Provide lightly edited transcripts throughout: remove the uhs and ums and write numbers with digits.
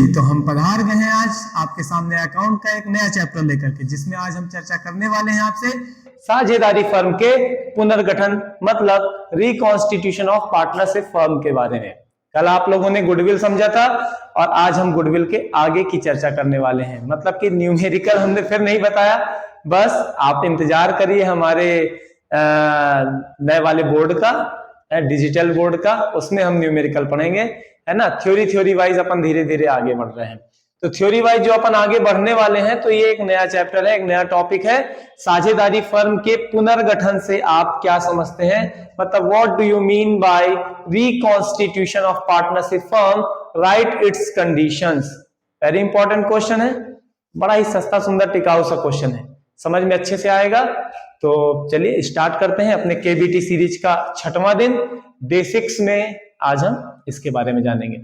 तो हम पधार गए हैं आज आपके सामने अकाउंट का एक नया चैप्टर लेकर के, जिसमें आज हम चर्चा करने वाले हैं आपसे साझेदारी फर्म के पुनर्गठन मतलब रिकॉन्स्टिट्यूशन ऑफ पार्टनरशिप फर्म के बारे में। कल आप लोगों ने गुडविल समझा था और आज हम गुडविल के आगे की चर्चा करने वाले हैं। मतलब कि न्यूमेरिकल हमने फिर नहीं बताया, बस आप इंतजार करिए हमारे नए वाले बोर्ड का, डिजिटल बोर्ड का, उसमें हम न्यूमेरिकल पढ़ेंगे, है ना। थ्योरी वाइज अपन धीरे धीरे आगे बढ़ रहे हैं। तो थ्योरी वाइज जो अपन आगे बढ़ने वाले हैं, तो ये एक नया चैप्टर है, एक नया टॉपिक है। साझेदारी फर्म के पुनर्गठन से आप क्या समझते हैं, मतलब what do you mean by reconstitution of partnership firm, right it's conditions. Very important question है, बड़ा ही सस्ता सुंदर टिकाऊ सा क्वेश्चन है, समझ में अच्छे से आएगा। तो चलिए स्टार्ट करते हैं अपने केबीटी सीरीज का 6वां दिन। डे 6 में आज हम इसके बारे में जानेंगे।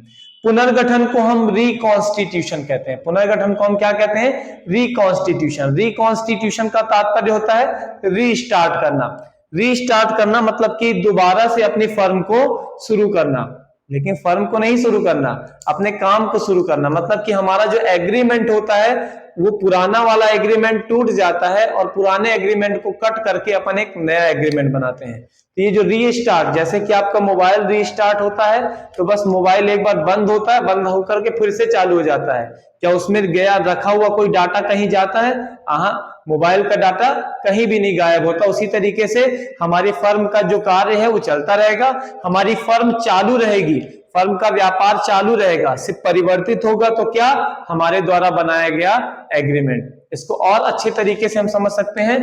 पुनर्गठन को हम रिकॉन्स्टिट्यूशन कहते हैं। पुनर्गठन को हम क्या कहते हैं, रिकॉन्स्टिट्यूशन। रिकॉन्स्टिट्यूशन का तात्पर्य होता है रीस्टार्ट करना। रीस्टार्ट करना मतलब कि दोबारा से अपनी फर्म को शुरू करना, लेकिन फर्म को नहीं शुरू करना, अपने काम को शुरू करना। मतलब कि हमारा जो एग्रीमेंट होता है वो पुराना वाला एग्रीमेंट टूट जाता है और पुराने एग्रीमेंट को कट करके अपन एक नया एग्रीमेंट बनाते हैं। तो ये जो रीस्टार्ट, जैसे कि आपका मोबाइल रीस्टार्ट होता है, तो बस मोबाइल एक बार बंद होता है, बंद होकर के फिर से चालू हो जाता है। क्या उसमें गया रखा हुआ कोई डाटा कहीं जाता है? हाँ, मोबाइल का डाटा कहीं भी नहीं गायब होता। उसी तरीके से हमारी फर्म का जो कार्य है वो चलता रहेगा, हमारी फर्म चालू रहेगी, फर्म का व्यापार चालू रहेगा, सिर्फ परिवर्तित होगा तो क्या, हमारे द्वारा बनाया गया एग्रीमेंट। इसको और अच्छे तरीके से हम समझ सकते हैं।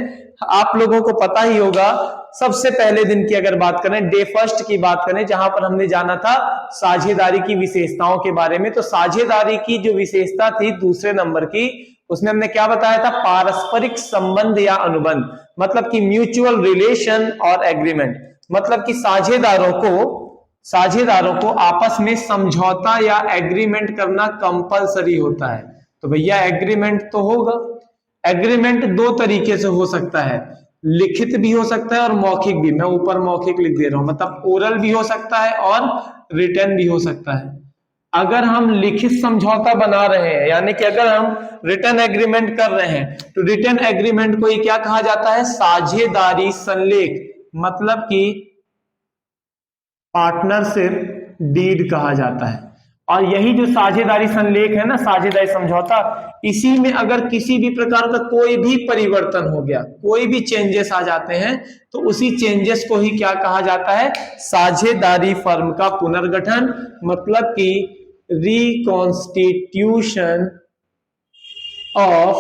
आप लोगों को पता ही होगा, सबसे पहले दिन की अगर बात करें, डे 1 की बात करें, जहां पर हमने जाना था साझेदारी की विशेषताओं के बारे में। तो साझेदारी की जो विशेषता थी दूसरे नंबर की, उसमें हमने क्या बताया था, पारस्परिक संबंध या अनुबंध, मतलब कि म्यूचुअल रिलेशन और एग्रीमेंट। मतलब कि साझेदारों को आपस में समझौता या एग्रीमेंट करना कंपलसरी होता है। तो भैया एग्रीमेंट तो होगा। एग्रीमेंट दो तरीके से हो सकता है, लिखित भी हो सकता है और मौखिक भी। मैं ऊपर मौखिक लिख दे रहा हूं, मतलब ओरल भी हो सकता है और रिटन भी हो सकता है। अगर हम लिखित समझौता बना रहे हैं, यानी कि अगर हम रिटन एग्रीमेंट कर रहे हैं, तो रिटन एग्रीमेंट को ही क्या कहा जाता है, साझेदारी संलेख, मतलब कि पार्टनरशिप डीड कहा जाता है। और यही जो साझेदारी संलेख है ना, साझेदारी समझौता, इसी में अगर किसी भी प्रकार का कोई भी परिवर्तन हो गया, कोई भी चेंजेस आ जाते हैं, तो उसी चेंजेस को ही क्या कहा जाता है, साझेदारी फर्म का पुनर्गठन, मतलब कि रिकॉन्स्टिट्यूशन ऑफ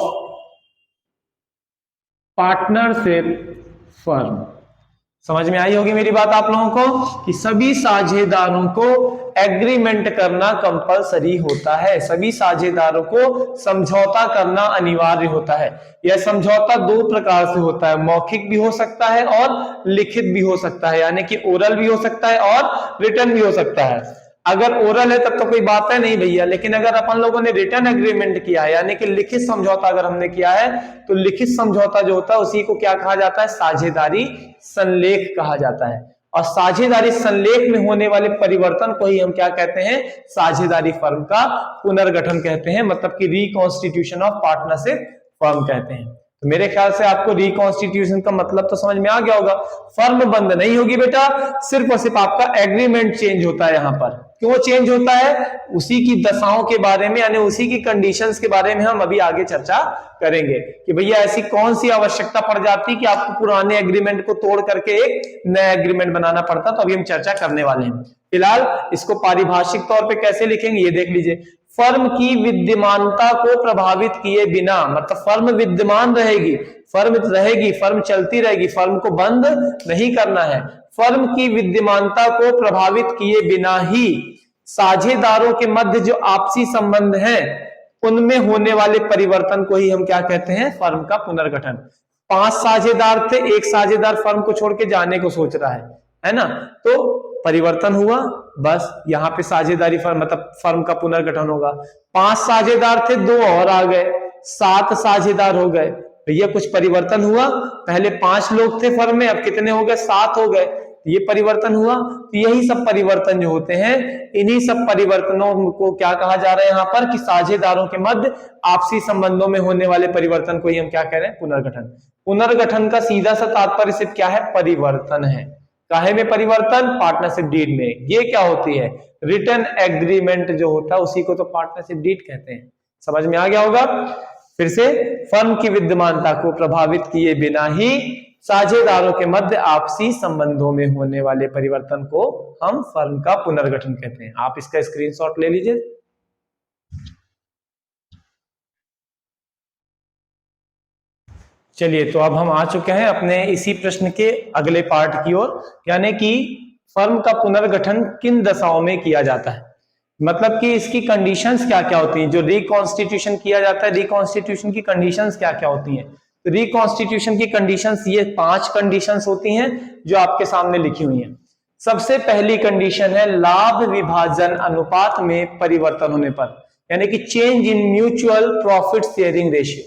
पार्टनरशिप फर्म। समझ में आई होगी मेरी बात आप लोगों को, कि सभी साझेदारों को एग्रीमेंट करना कंपलसरी होता है, सभी साझेदारों को समझौता करना अनिवार्य होता है। यह समझौता दो प्रकार से होता है, मौखिक भी हो सकता है और लिखित भी हो सकता है, यानी कि ओरल भी हो सकता है और रिटन भी हो सकता है। अगर ओरल है तब तो कोई बात है नहीं भैया, लेकिन अगर अपन लोगों ने रिटन एग्रीमेंट किया है, यानी कि लिखित समझौता अगर हमने किया है, तो लिखित समझौता जो होता है उसी को क्या कहा जाता है, साझेदारी संलेख कहा जाता है। और साझेदारी संलेख में होने वाले परिवर्तन को ही हम क्या कहते हैं, साझेदारी फर्म का पुनर्गठन कहते हैं, मतलब कि रिकॉन्स्टिट्यूशन ऑफ पार्टनरशिप फर्म कहते हैं। तो मेरे ख्याल से आपको रिकॉन्स्टिट्यूशन का मतलब तो समझ में आ गया होगा। फर्म बंद नहीं होगी बेटा, सिर्फ और सिर्फ आपका एग्रीमेंट चेंज होता है। यहां पर क्यों चेंज होता है, उसी की दशाओं के बारे में, यानी उसी की कंडीशंस के बारे में हम अभी आगे चर्चा करेंगे कि भैया ऐसी कौन सी आवश्यकता पड़ जाती कि आपको पुराने एग्रीमेंट को तोड़ करके एक नया एग्रीमेंट बनाना पड़ता। तो अभी हम चर्चा करने वाले हैं। फिलहाल इसको पारिभाषिक तौर पे कैसे लिखेंगे ये देख लीजिए। फर्म की विद्यमानता को प्रभावित किए बिना, मतलब फर्म विद्यमान रहेगी, फर्म चलती रहेगी, फर्म को बंद नहीं करना है। फर्म की विद्यमानता को प्रभावित किए बिना ही साझेदारों के मध्य जो आपसी संबंध हैं उनमें होने वाले परिवर्तन को ही हम क्या कहते हैं, फर्म का पुनर्गठन। 5 साझेदार थे, एक साझेदार फर्म को छोड़ के जाने को सोच रहा है ना, तो परिवर्तन हुआ, बस यहां पे साझेदारी फर्म मतलब फर्म का पुनर्गठन होगा। 5 साझेदार थे, 2 और आ गए, 7 साझेदार हो गए। भैया कुछ परिवर्तन हुआ, पहले 5 लोग थे फर्म में, अब कितने हो गए, 7 हो गए। तो ये परिवर्तन हुआ। तो यही सब परिवर्तन जो होते हैं, इन्हीं सब परिवर्तनों को क्या कहा जा रहा है यहाँ पर कि साझेदारों के मध्य आपसी संबंधों में होने वाले परिवर्तन को ही हम क्या कह रहे हैं, पुनर्गठन। पुनर्गठन का सीधा सा तात्पर्य सिर्फ क्या है, परिवर्तन है। काहे में परिवर्तन, पार्टनरशिप डीड में। ये क्या होती है, रिटर्न एग्रीमेंट जो होता है उसी को तो पार्टनरशिप डीड कहते हैं। समझ में आ गया होगा। फिर से, फर्म की विद्यमानता को प्रभावित किए बिना ही साझेदारों के मध्य आपसी संबंधों में होने वाले परिवर्तन को हम फर्म का पुनर्गठन कहते हैं। आप इसका स्क्रीनशॉट ले लीजिए। चलिए, तो अब हम आ चुके हैं अपने इसी प्रश्न के अगले पार्ट की ओर, यानी कि फर्म का पुनर्गठन किन दशाओं में किया जाता है, मतलब कि इसकी कंडीशंस क्या क्या होती हैं। जो रिकॉन्स्टिट्यूशन किया जाता है, रिकॉन्स्टिट्यूशन की कंडीशंस क्या क्या होती हैं। तो रिकॉन्स्टिट्यूशन की कंडीशंस, ये 5 कंडीशंस होती हैं जो आपके सामने लिखी हुई हैं। सबसे पहली कंडीशन है लाभ विभाजन अनुपात में परिवर्तन होने पर, यानी कि change in mutual profit sharing ratio.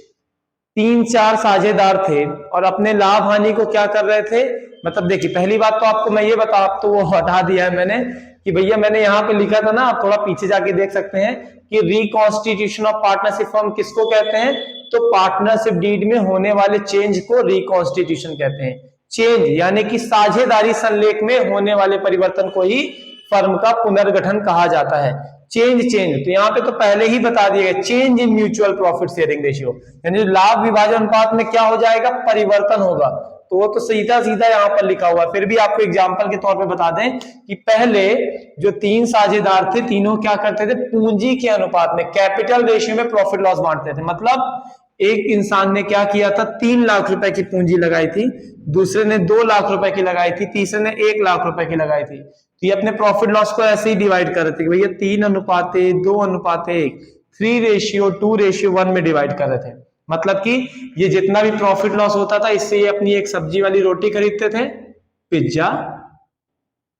3-4 साझेदार थे और अपने लाभ हानि को क्या कर रहे थे, मतलब देखिए, पहली बात तो आपको मैं ये बता, आप तो वो हटा दिया है मैंने कि भैया मैंने यहाँ पे लिखा था ना, आप थोड़ा पीछे जाके देख सकते हैं कि रिकॉन्स्टिट्यूशन ऑफ पार्टनरशिप फर्म किसको कहते हैं, तो पार्टनरशिप डीड में होने वाले चेंज को रिकॉन्स्टिट्यूशन कहते हैं। चेंज यानी कि साझेदारी संलेख में होने वाले परिवर्तन को ही फर्म का पुनर्गठन कहा जाता है। चेंज तो यहाँ पे तो पहले ही बता दिया गया, change in mutual profit sharing ratio, यानी लाभ विभाजन अनुपात में क्या हो जाएगा, परिवर्तन होगा। तो वो तो सीधा सीधा यहाँ पर लिखा हुआ। फिर भी आपको एग्जांपल के तौर पे बता दें कि पहले जो 3 साझेदार थे, तीनों क्या करते थे, पूंजी के अनुपात में, कैपिटल रेशियो में प्रॉफिट लॉस बांटते थे। मतलब एक इंसान ने क्या किया था, 3 लाख रुपए की पूंजी लगाई थी, दूसरे ने 2 लाख रुपए की लगाई थी, तीसरे ने 1 लाख रुपए की लगाई थी। तो ये अपने प्रॉफिट लॉस को ऐसे ही डिवाइड कर रहे थे कि भैया 3:2:1, 3:2:1 में डिवाइड कर रहे थे। मतलब कि ये जितना भी प्रॉफिट लॉस होता था, इससे ये अपनी एक सब्जी वाली रोटी खरीदते थे, पिज्जा,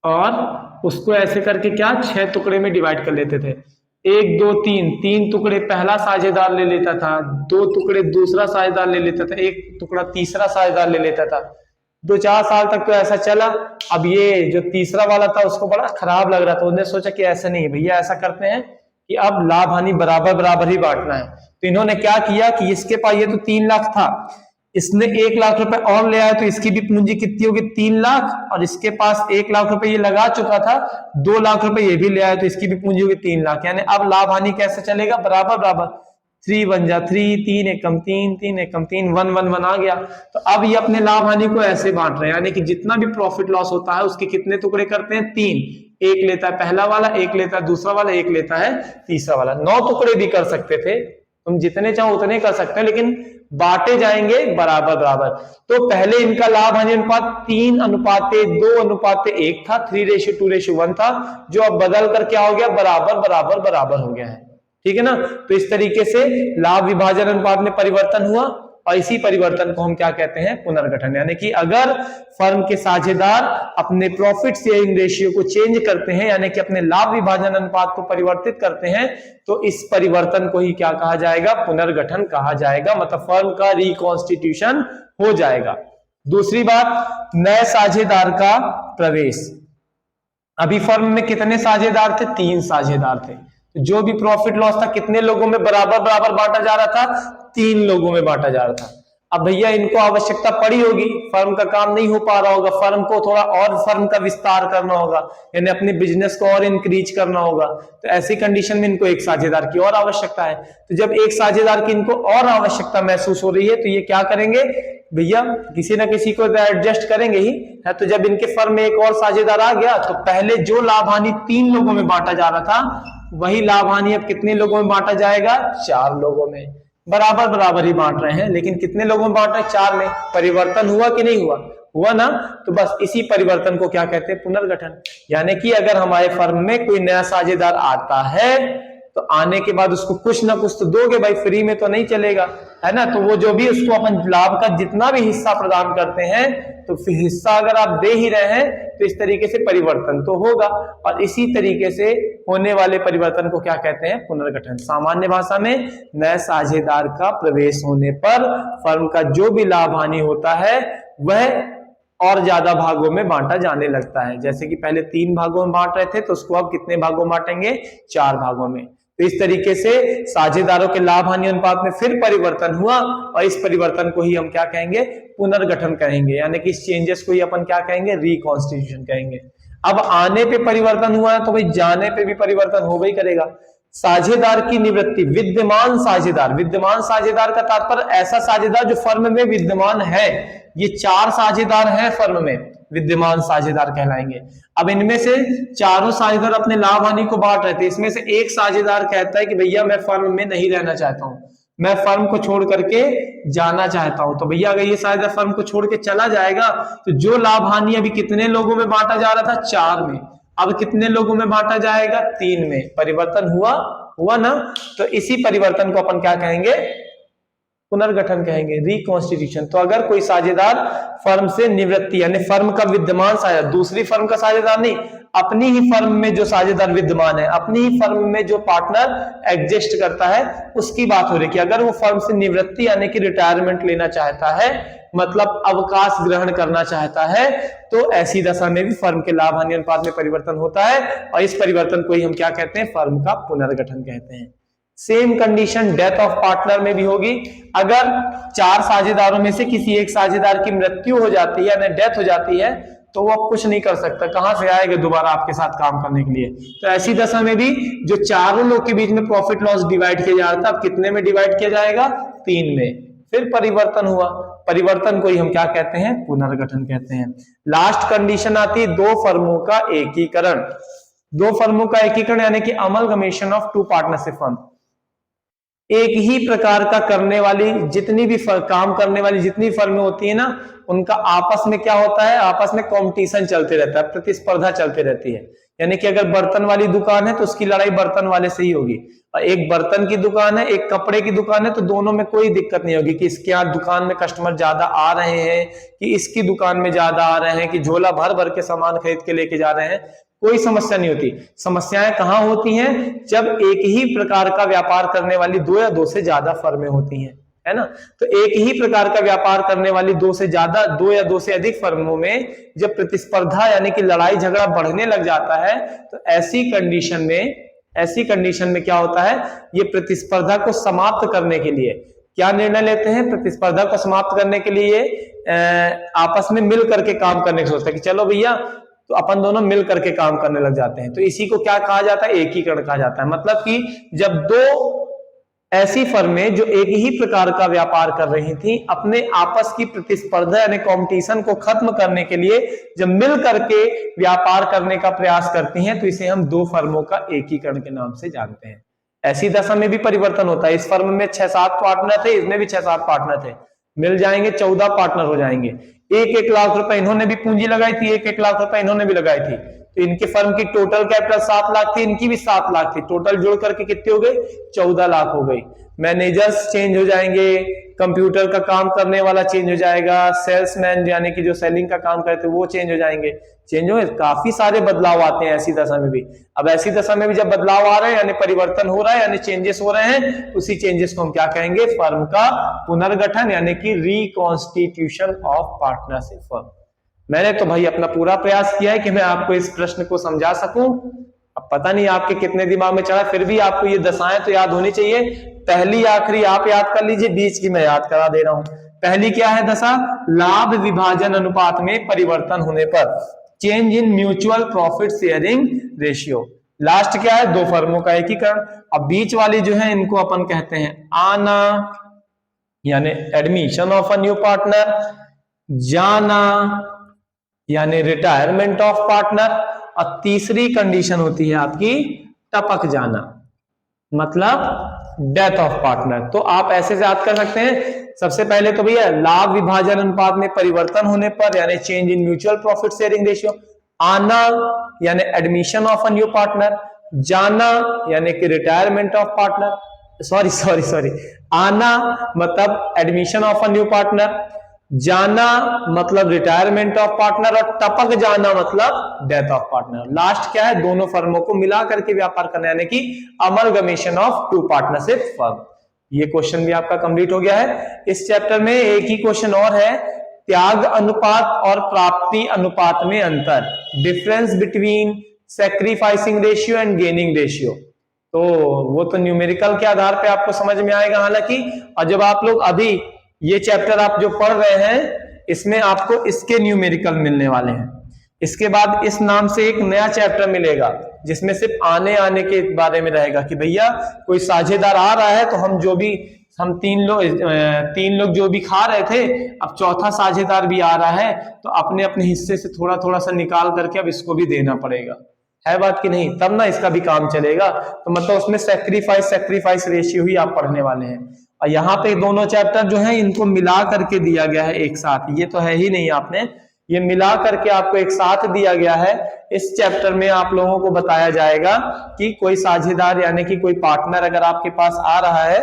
और उसको ऐसे करके क्या 6 टुकड़े में डिवाइड कर लेते थे। 1 2 3 टुकड़े पहला साझेदार ले लेता था, 2 टुकड़े दूसरा साझेदार ले लेता था, 1 टुकड़ा तीसरा साझेदार ले लेता था। 2-4 साल तक तो ऐसा चला। अब ये जो तीसरा वाला था उसको बड़ा खराब लग रहा था, उसने सोचा कि ऐसा नहीं भैया, ऐसा करते हैं कि अब लाभ हानि बराबर बराबर ही बांटना है। तो इन्होंने क्या किया कि इसके पास ये तो 3 लाख था, इसने 1 लाख रुपए और ले आया, तो इसकी भी पूंजी कितनी होगी, 3 लाख, और इसके पास 1 लाख रुपए ये लगा चुका था, 2 लाख रुपए ये भी ले आया, तो इसकी भी पूंजी होगी 3 लाख। यानी अब लाभ हानि कैसे चलेगा, बराबर बराबर, 3 बन जा 3, 3 एकम 3, 3 एकम 3, 1 1 1 आ गया। तो अब ये अपने लाभ हानि को ऐसे बांट रहे हैं, यानी कि जितना भी प्रॉफिट लॉस होता है उसके कितने टुकड़े करते हैं, 3। 1 लेता है पहला वाला, 1 लेता है दूसरा वाला, 1 लेता है तीसरा वाला। 9 टुकड़े भी कर सकते थे, तुम जितने चाहो उतने कर सकते हैं, लेकिन बांटे जाएंगे बराबर बराबर। तो पहले इनका लाभ हानि अनुपात 3:2:1 था, 3:2:1 था, जो अब बदल कर क्या हो गया, बराबर बराबर बराबर हो गया है। ठीक है ना। तो इस तरीके से लाभ विभाजन अनुपात में परिवर्तन हुआ, और इसी परिवर्तन को हम क्या कहते हैं, पुनर्गठन। यानी कि अगर फर्म के साझेदार अपने प्रॉफिट शेयरिंग रेशियो को चेंज करते हैं, यानी कि अपने लाभ विभाजन अनुपात को परिवर्तित करते हैं, तो इस परिवर्तन को ही क्या कहा जाएगा, पुनर्गठन कहा जाएगा। मतलब फर्म का रिकॉन्स्टिट्यूशन हो जाएगा। दूसरी बात, नए साझेदार का प्रवेश। अभी फर्म में कितने साझेदार थे, 3 साझेदार थे। जो भी प्रॉफिट लॉस था कितने लोगों में बराबर बराबर बांटा जा रहा था, 3 लोगों में बांटा जा रहा था। अब भैया इनको आवश्यकता पड़ी होगी, फर्म का काम नहीं हो पा रहा होगा, फर्म को थोड़ा और फर्म का विस्तार करना होगा, यानी अपने बिजनेस को और इंक्रीज करना होगा। तो ऐसी कंडीशन में इनको एक साझेदार की और आवश्यकता है। तो जब एक साझेदार की इनको और आवश्यकता महसूस हो रही है, तो ये क्या करेंगे भैया, किसी ना किसी को एडजस्ट करेंगे ही है। तो जब इनके फर्म में एक और साझेदार आ गया, तो पहले जो लाभ हानि 3 लोगों में बांटा जा रहा था, वही लाभ हानि अब कितने लोगों में बांटा जाएगा, 4 लोगों में। बराबर बराबर ही बांट रहे हैं, लेकिन कितने लोगों में बांट रहे हैं, 4 में। परिवर्तन हुआ कि नहीं हुआ, हुआ ना। तो बस इसी परिवर्तन को क्या कहते हैं, पुनर्गठन। यानी कि अगर हमारे फर्म में कोई नया साझेदार आता है, तो आने के बाद उसको कुछ ना कुछ तो दोगे भाई, फ्री में तो नहीं चलेगा, है ना। तो वो जो भी उसको अपन लाभ का जितना भी हिस्सा प्रदान करते हैं, तो फिर हिस्सा अगर आप दे ही रहे हैं, तो इस तरीके से परिवर्तन तो होगा। और इसी तरीके से होने वाले परिवर्तन को क्या कहते हैं, पुनर्गठन। सामान्य भाषा में नए साझेदार का प्रवेश होने पर फर्म का जो भी लाभ हानि होता है, वह और ज्यादा भागों में बांटा जाने लगता है। जैसे कि पहले 3 भागों में बांट रहे थे तो उसको अब कितने भागों में बांटेंगे, 4 भागों में। तो इस तरीके से साझेदारों के लाभ हानि अनुपात में फिर परिवर्तन हुआ और इस परिवर्तन को ही हम क्या कहेंगे, पुनर्गठन कहेंगे, यानी कि इस चेंजेस को ही अपन क्या कहेंगे, रिकॉन्स्टिट्यूशन कहेंगे। अब आने पे परिवर्तन हुआ है तो भाई जाने पे भी परिवर्तन होगा ही करेगा। साझेदार की निवृत्ति, विद्यमान साझेदार का तात्पर्य ऐसा साझेदार जो फर्म में विद्यमान है। ये 4 साझेदार हैं फर्म में, विद्यमान साझेदार कहलाएंगे। अब इनमें से चारों साझेदार अपने लाभ हानि को बांट रहे थे, इसमें से एक साझेदार कहता है कि भैया मैं फर्म में नहीं रहना चाहता हूं, मैं फर्म को छोड़ करके जाना चाहता हूं। तो भैया अगर ये साझेदार फर्म को छोड़ के चला जाएगा तो जो लाभ हानि अभी कितने लोगों में बांटा जा रहा था, 4 में, अब कितने लोगों में बांटा जाएगा, 3 में। परिवर्तन हुआ ना। तो इसी परिवर्तन को अपन क्या कहेंगे, पुनर्गठन कहेंगे, रिकॉन्स्टिट्यूशन। तो अगर कोई साझेदार फर्म से निवृत्ति, यानी फर्म का विद्यमान साझेदार, दूसरी फर्म का साझेदार नहीं, अपनी ही फर्म में जो साझेदार विद्यमान है, अपनी ही फर्म में जो पार्टनर एग्जिस्ट करता है, उसकी बात हो रही है कि अगर वो फर्म से निवृत्ति यानी कि रिटायरमेंट लेना चाहता है, मतलब अवकाश ग्रहण करना चाहता है, तो ऐसी दशा में भी फर्म के लाभ हानि अनुपात में परिवर्तन होता है और इस परिवर्तन को ही हम क्या कहते हैं, फर्म का पुनर्गठन कहते हैं। Same condition death of partner में भी होगी। अगर 4 साझेदारों में से किसी एक साझेदार की मृत्यु हो जाती है यानी डेथ हो जाती है तो वो अब कुछ नहीं कर सकता, कहां से आएगा दोबारा आपके साथ काम करने के लिए। तो ऐसी दशा में भी जो चारों लोग के बीच में प्रॉफिट लॉस डिवाइड किया जा रहा था, अब कितने में डिवाइड किया जाएगा, 3 में। फिर परिवर्तन हुआ, परिवर्तन को ही हम क्या कहते हैं, पुनर्गठन कहते हैं। लास्ट कंडीशन आती है 2 फर्मों का एकीकरण। 2 फर्मों का एकीकरण यानी कि अमलगमेशन ऑफ 2 पार्टनरशिप फर्म। एक ही प्रकार का करने वाली जितनी भी काम करने वाली जितनी फर्में होती है ना, उनका आपस में क्या होता है, आपस में कंपटीशन चलते रहता है, प्रतिस्पर्धा चलती रहती है। यानी कि अगर बर्तन वाली दुकान है तो उसकी लड़ाई बर्तन वाले से ही होगी, और एक बर्तन की दुकान है, एक कपड़े की दुकान है, तो दोनों में कोई दिक्कत नहीं होगी कि इसके यहाँ दुकान में कस्टमर ज्यादा आ रहे हैं कि इसकी दुकान में ज्यादा आ रहे हैं, कि झोला भर भर के सामान खरीद के लेके जा रहे हैं, कोई समस्या नहीं होती। समस्याएं कहां होती हैं, जब एक ही प्रकार का व्यापार करने वाली 2 या 2 से ज्यादा फर्में होती हैं, है ना। तो एक ही प्रकार का व्यापार करने वाली 2 से ज्यादा, 2 या 2 से अधिक फर्मों में जब प्रतिस्पर्धा यानी कि लड़ाई झगड़ा बढ़ने लग जाता है, तो ऐसी कंडीशन में क्या होता है, ये प्रतिस्पर्धा को समाप्त करने के लिए क्या निर्णय लेते हैं, प्रतिस्पर्धा को समाप्त करने के लिए आपस में मिल करके काम करने की सोचते हैं कि चलो भैया, तो अपन दोनों मिल करके काम करने लग जाते हैं। तो इसी को क्या कहा जाता है, एकीकरण कहा जाता है। मतलब कि जब 2 ऐसी फर्में जो एक ही प्रकार का व्यापार कर रही थी, अपने आपस की प्रतिस्पर्धा यानी कंपटीशन को खत्म करने के लिए जब मिल करके व्यापार करने का प्रयास करती हैं, तो इसे हम 2 फर्मों का एकीकरण के नाम से जानते हैं। ऐसी दशा में भी परिवर्तन होता है। इस फर्म में 6-7 पार्टनर थे, इसमें भी 6-7 पार्टनर थे, मिल जाएंगे 14 पार्टनर हो जाएंगे। 1-1 लाख रुपए इन्होंने भी पूंजी लगाई थी, 1-1 लाख रुपए इन्होंने भी लगाई थी, तो इनके फर्म की टोटल कैपिटल 7 लाख थी, इनकी भी 7 लाख थी, टोटल जोड़ करके कितने हो गए, 14 लाख हो गई। मैनेजर्स चेंज हो जाएंगे, कंप्यूटर का काम करने वाला चेंज हो जाएगा, सेल्समैन यानी कि जो सेलिंग का काम करते हैं वो चेंज हो जाएंगे, चेंज हो, काफी सारे बदलाव आते हैं ऐसी दशा में भी। अब ऐसी दशा में भी जब बदलाव आ रहे हैं यानी परिवर्तन हो रहा है यानी चेंजेस हो रहे हैं, उसी चेंजेस को हम क्या कहेंगे, फर्म का पुनर्गठन यानी कि रिकॉन्स्टिट्यूशन ऑफ पार्टनरशिप फर्म। मैंने तो भाई अपना पूरा प्रयास किया है कि मैं आपको इस प्रश्न को समझा सकूं। अब पता नहीं आपके कितने दिमाग में चढ़ा, फिर भी आपको ये दशाएं तो याद होनी चाहिए। पहली आखिरी आप याद कर लीजिए, बीच की मैं याद करा दे रहा हूं। पहली क्या है दशा, लाभ विभाजन अनुपात में परिवर्तन होने पर, change in mutual profit sharing ratio. Last क्या है, 2 फर्मों का एकीकरण। अब बीच वाली जो है इनको अपन कहते हैं आना यानी admission of a new partner, जाना यानी रिटायरमेंट ऑफ पार्टनर, और तीसरी कंडीशन होती है आपकी टपक जाना, मतलब डेथ ऑफ पार्टनर। तो आप ऐसे से याद कर सकते हैं। सबसे पहले तो भैया लाभ विभाजन अनुपात में परिवर्तन होने पर यानी change in mutual profit sharing ratio, आना यानी admission of a new partner, जाना यानी कि रिटायरमेंट ऑफ पार्टनर, सॉरी आना मतलब admission of a new partner, जाना मतलब रिटायरमेंट ऑफ पार्टनर, और टपक जाना मतलब डेथ ऑफ पार्टनर। लास्ट क्या है, दोनों फर्मों को मिला करके व्यापार करना यानी कि अमलगमेशन ऑफ 2 पार्टनरशिप फर्म। ये क्वेश्चन भी आपका कंप्लीट हो गया है। इस चैप्टर में एक ही क्वेश्चन और है, त्याग अनुपात और प्राप्ति अनुपात में अंतर, difference between sacrificing ratio and gaining ratio. तो वो तो न्यूमेरिकल के आधार पे आपको समझ में आएगा हालांकि, और जब आप लोग अभी ये चैप्टर आप जो पढ़ रहे हैं इसमें आपको इसके न्यूमेरिकल मिलने वाले हैं। इसके बाद इस नाम से एक नया चैप्टर मिलेगा जिसमें सिर्फ आने के बारे में रहेगा कि भैया कोई साझेदार आ रहा है तो हम तीन लोग जो भी खा रहे थे, अब चौथा साझेदार भी आ रहा है तो अपने अपने हिस्से से थोड़ा थोड़ा सा निकाल करके अब इसको भी देना पड़ेगा, है बात कि नहीं, तब ना इसका भी काम चलेगा। तो मतलब उसमें सैक्रिफाइस रेशियो ही आप पढ़ने वाले हैं। और यहाँ पे दोनों चैप्टर जो है इनको मिला करके दिया गया है एक साथ, ये तो है ही नहीं आपने, ये मिला करके आपको एक साथ दिया गया है। इस चैप्टर में आप लोगों को बताया जाएगा कि कोई साझेदार यानी कि कोई पार्टनर अगर आपके पास आ रहा है,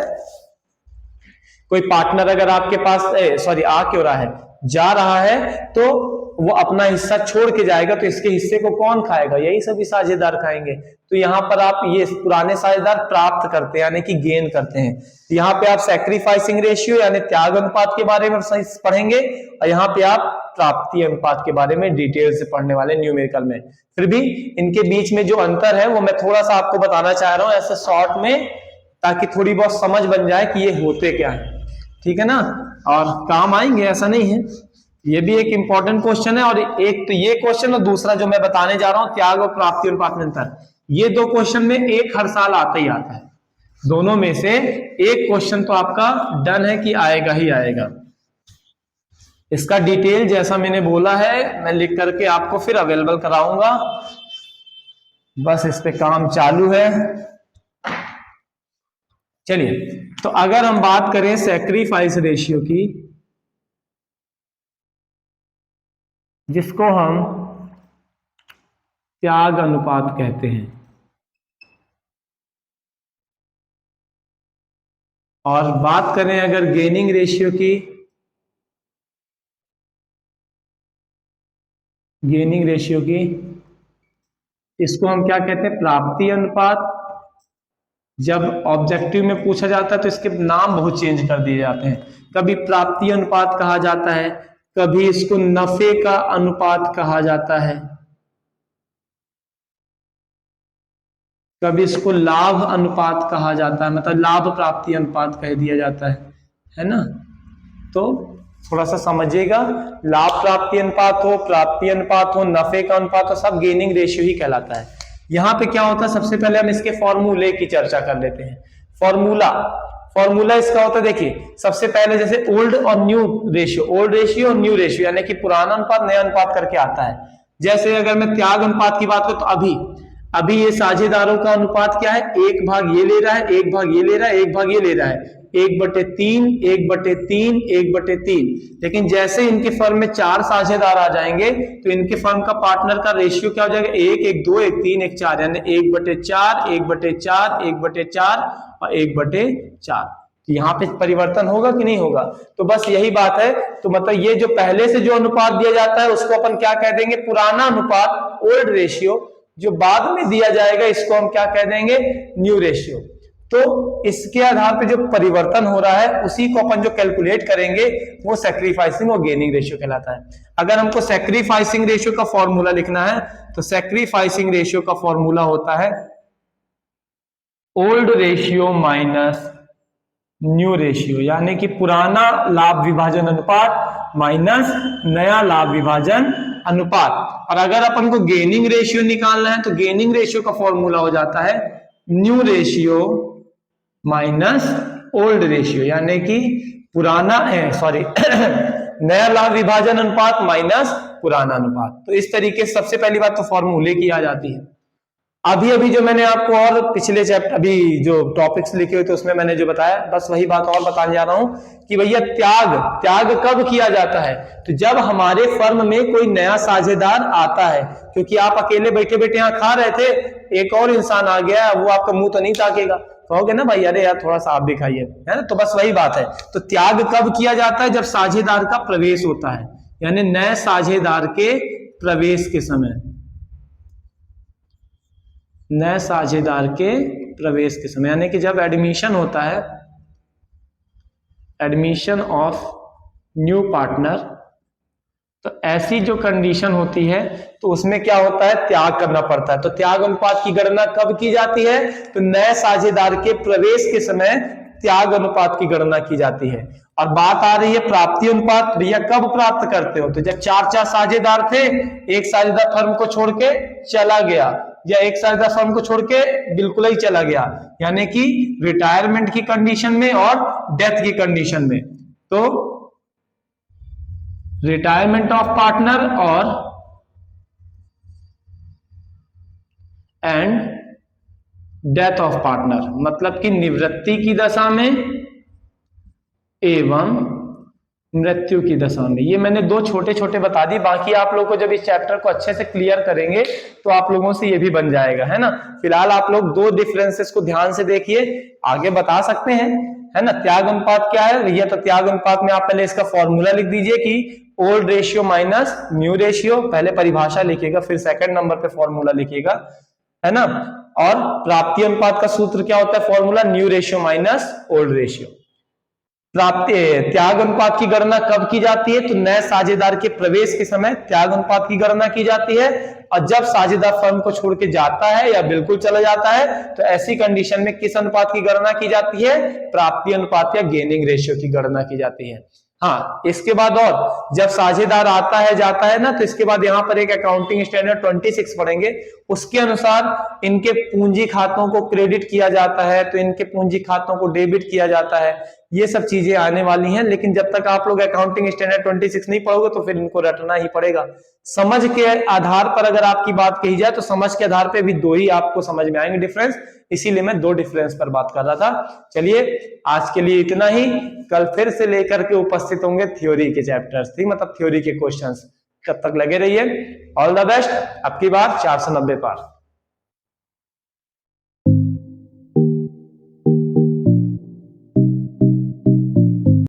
कोई पार्टनर अगर आपके पास आ क्यों रहा है, जा रहा है, तो वो अपना हिस्सा छोड़ के जाएगा तो इसके हिस्से को कौन खाएगा, यही सभी साझेदार खाएंगे। तो यहाँ पर आप ये पुराने साझेदार प्राप्त करते हैं यानी कि गेन करते हैं। तो यहाँ पे आप सैक्रिफाइसिंग रेशियो यानी त्याग अनुपात के बारे में पढ़ेंगे और यहाँ पे आप प्राप्ति अनुपात के बारे में डिटेल से पढ़ने वाले न्यूमेरिकल में। फिर भी इनके बीच में जो अंतर है वो मैं थोड़ा सा आपको बताना चाह रहा हूं ऐसे शॉर्ट में, ताकि थोड़ी बहुत समझ बन जाए कि ये होते क्या है, ठीक है ना, और काम आएंगे ऐसा नहीं है। ये भी एक इंपॉर्टेंट क्वेश्चन है, और एक तो ये क्वेश्चन और दूसरा जो मैं बताने जा रहा हूं त्याग और प्राप्ति अनुपात में अंतर, ये दो क्वेश्चन में एक हर साल आता ही आता है। दोनों में से एक क्वेश्चन तो आपका डन है कि आएगा ही आएगा। इसका डिटेल जैसा मैंने बोला है मैं लिख करके आपको फिर अवेलेबल कराऊंगा, बस इस पे काम चालू है। चलिए, तो अगर हम बात करें सैक्रिफाइस रेशियो की, जिसको हम त्याग अनुपात कहते हैं, और बात करें अगर गेनिंग रेशियो की, इसको हम क्या कहते हैं, प्राप्ति अनुपात। जब ऑब्जेक्टिव में पूछा जाता है तो इसके नाम बहुत चेंज कर दिए जाते हैं, कभी प्राप्ति अनुपात कहा जाता है, कभी इसको नफे का अनुपात कहा जाता है, कभी इसको लाभ अनुपात कहा जाता है, मतलब लाभ प्राप्ति अनुपात कह दिया जाता है ना। तो थोड़ा सा समझिएगा, लाभ प्राप्ति अनुपात हो, प्राप्ति अनुपात हो, नफे का अनुपात हो, सब गेनिंग रेशियो ही कहलाता है। यहां पे क्या होता है, सबसे पहले हम इसके फॉर्मूले की चर्चा कर लेते हैं। फॉर्मूला इसका होता है, देखिए सबसे पहले जैसे ओल्ड और न्यू रेशियो, ओल्ड रेशियो और न्यू रेशियो यानी कि पुराना अनुपात नया अनुपात करके आता है। जैसे अगर मैं त्याग अनुपात की बात करूं तो अभी ये साझेदारों का अनुपात क्या है, एक भाग ये ले रहा है, एक भाग ये ले रहा है, एक भाग ये ले रहा है, 1/3, 1/3, 1/3। लेकिन जैसे इनके फर्म में 4 साझेदार आ जाएंगे तो इनके फर्म का पार्टनर का रेशियो क्या हो जाएगा, 1, 1, 2, 1, 3, 1, 4, यानी 1/4, 1/4, 1/4 और 1/4। तो यहाँ पे परिवर्तन होगा कि नहीं होगा, तो बस यही बात है। तो मतलब ये जो पहले से जो अनुपात दिया जाता है उसको अपन क्या कह देंगे, पुराना अनुपात, ओल्ड रेशियो। जो बाद में दिया जाएगा इसको हम क्या कह देंगे, न्यू रेशियो। तो इसके आधार पे जो परिवर्तन हो रहा है उसी को अपन जो कैलकुलेट करेंगे वो सैक्रिफाइसिंग और गेनिंग रेशियो कहलाता है। अगर हमको सैक्रिफाइसिंग रेशियो का फॉर्मूला लिखना है तो सैक्रिफाइसिंग रेशियो का फॉर्मूला होता है old ratio minus new ratio, यानी कि पुराना लाभ विभाजन अनुपात माइनस नया लाभ विभाजन अनुपात। और अगर अपन को गेनिंग रेशियो निकालना है तो गेनिंग रेशियो का फॉर्मूला हो जाता है new ratio minus old ratio, यानी कि नया लाभ विभाजन अनुपात माइनस पुराना अनुपात। तो इस तरीके से सबसे पहली बात तो फॉर्मूले की आ जाती है। अभी जो मैंने आपको और पिछले चैप्टर अभी जो टॉपिक्स लिखे हुए थे उसमें मैंने जो बताया बस वही बात और बताने जा रहा हूं कि भैया त्याग कब किया जाता है, तो जब हमारे फर्म में कोई नया साझेदार आता है। क्योंकि आप अकेले बैठे बैठे यहाँ खा रहे थे, एक और इंसान आ गया, वो आपका मुंह तो नहीं ताकेगा, कहोगे ना भाई अरे यार थोड़ा सा आप भी खाइए, है ना। तो बस वही बात है। तो त्याग कब किया जाता है, जब साझेदार का प्रवेश होता है, यानी नए साझेदार के प्रवेश के समय, नए साझेदार के प्रवेश के समय, यानी कि जब एडमिशन होता है, एडमिशन ऑफ न्यू पार्टनर तो ऐसी जो कंडीशन होती है तो उसमें क्या होता है, त्याग करना पड़ता है। तो त्याग अनुपात की गणना कब की जाती है, तो नए साझेदार के प्रवेश के समय त्याग अनुपात की गणना की जाती है। और बात आ रही है प्राप्ति अनुपात, भैया कब प्राप्त करते हो, तो जब 4 साझेदार थे, एक साझेदार फर्म को छोड़ के चला गया, या एक साझेदार फर्म को छोड़ के बिल्कुल ही चला गया, यानी कि रिटायरमेंट की कंडीशन में और डेथ की कंडीशन में। तो रिटायरमेंट ऑफ पार्टनर और एंड डेथ ऑफ पार्टनर, मतलब कि निवृत्ति की दशा में एवं मृत्यु की दशा में। ये मैंने 2 छोटे छोटे बता दी, बाकी आप लोग को जब इस चैप्टर को अच्छे से क्लियर करेंगे तो आप लोगों से ये भी बन जाएगा, है ना। फिलहाल आप लोग 2 डिफरेंसेस को ध्यान से देखिए, आगे बता सकते हैं, है ना। त्याग अनुपात क्या है भैया, तो त्याग अनुपात में आप पहले इसका फॉर्मूला लिख दीजिए कि old ratio minus new ratio, पहले परिभाषा लिखिएगा, फिर सेकंड नंबर पे फॉर्मूला लिखिएगा, है ना। और प्राप्ति अनुपात का सूत्र क्या होता है, formula new ratio minus old ratio. प्राप्ति त्याग अनुपात की गणना कब की जाती है, तो नए साझेदार के प्रवेश के समय त्याग अनुपात की गणना की जाती है, और जब साझेदार फर्म को छोड़ के जाता है या बिल्कुल चला जाता है तो ऐसी कंडीशन में किस अनुपात की गणना की जाती है, प्राप्ति अनुपात या गेनिंग रेशियो की गणना की जाती है। हाँ, इसके बाद और जब साझेदार आता है जाता है ना, तो इसके बाद यहाँ पर एक अकाउंटिंग स्टैंडर्ड 26 पढ़ेंगे, उसके अनुसार इनके पूंजी खातों को क्रेडिट किया जाता है, तो इनके पूंजी खातों को डेबिट किया जाता है। ये सब चीजें आने वाली हैं, लेकिन जब तक आप लोग अकाउंटिंग स्टैंडर्ड 26 नहीं पढ़ोगे तो फिर इनको रटना ही पड़ेगा। समझ के आधार पर अगर आपकी बात कही जाए तो समझ के आधार पे भी 2 ही आपको समझ में आएंगे डिफरेंस, इसीलिए मैं 2 डिफरेंस पर बात कर रहा था। चलिए आज के लिए इतना ही, कल फिर से लेकर के उपस्थित होंगे थ्योरी के चैप्टर्स, ठीक, मतलब थ्योरी के क्वेश्चंस। तब तक लगे रहिए, ऑल द बेस्ट। अब की बार 490 पार।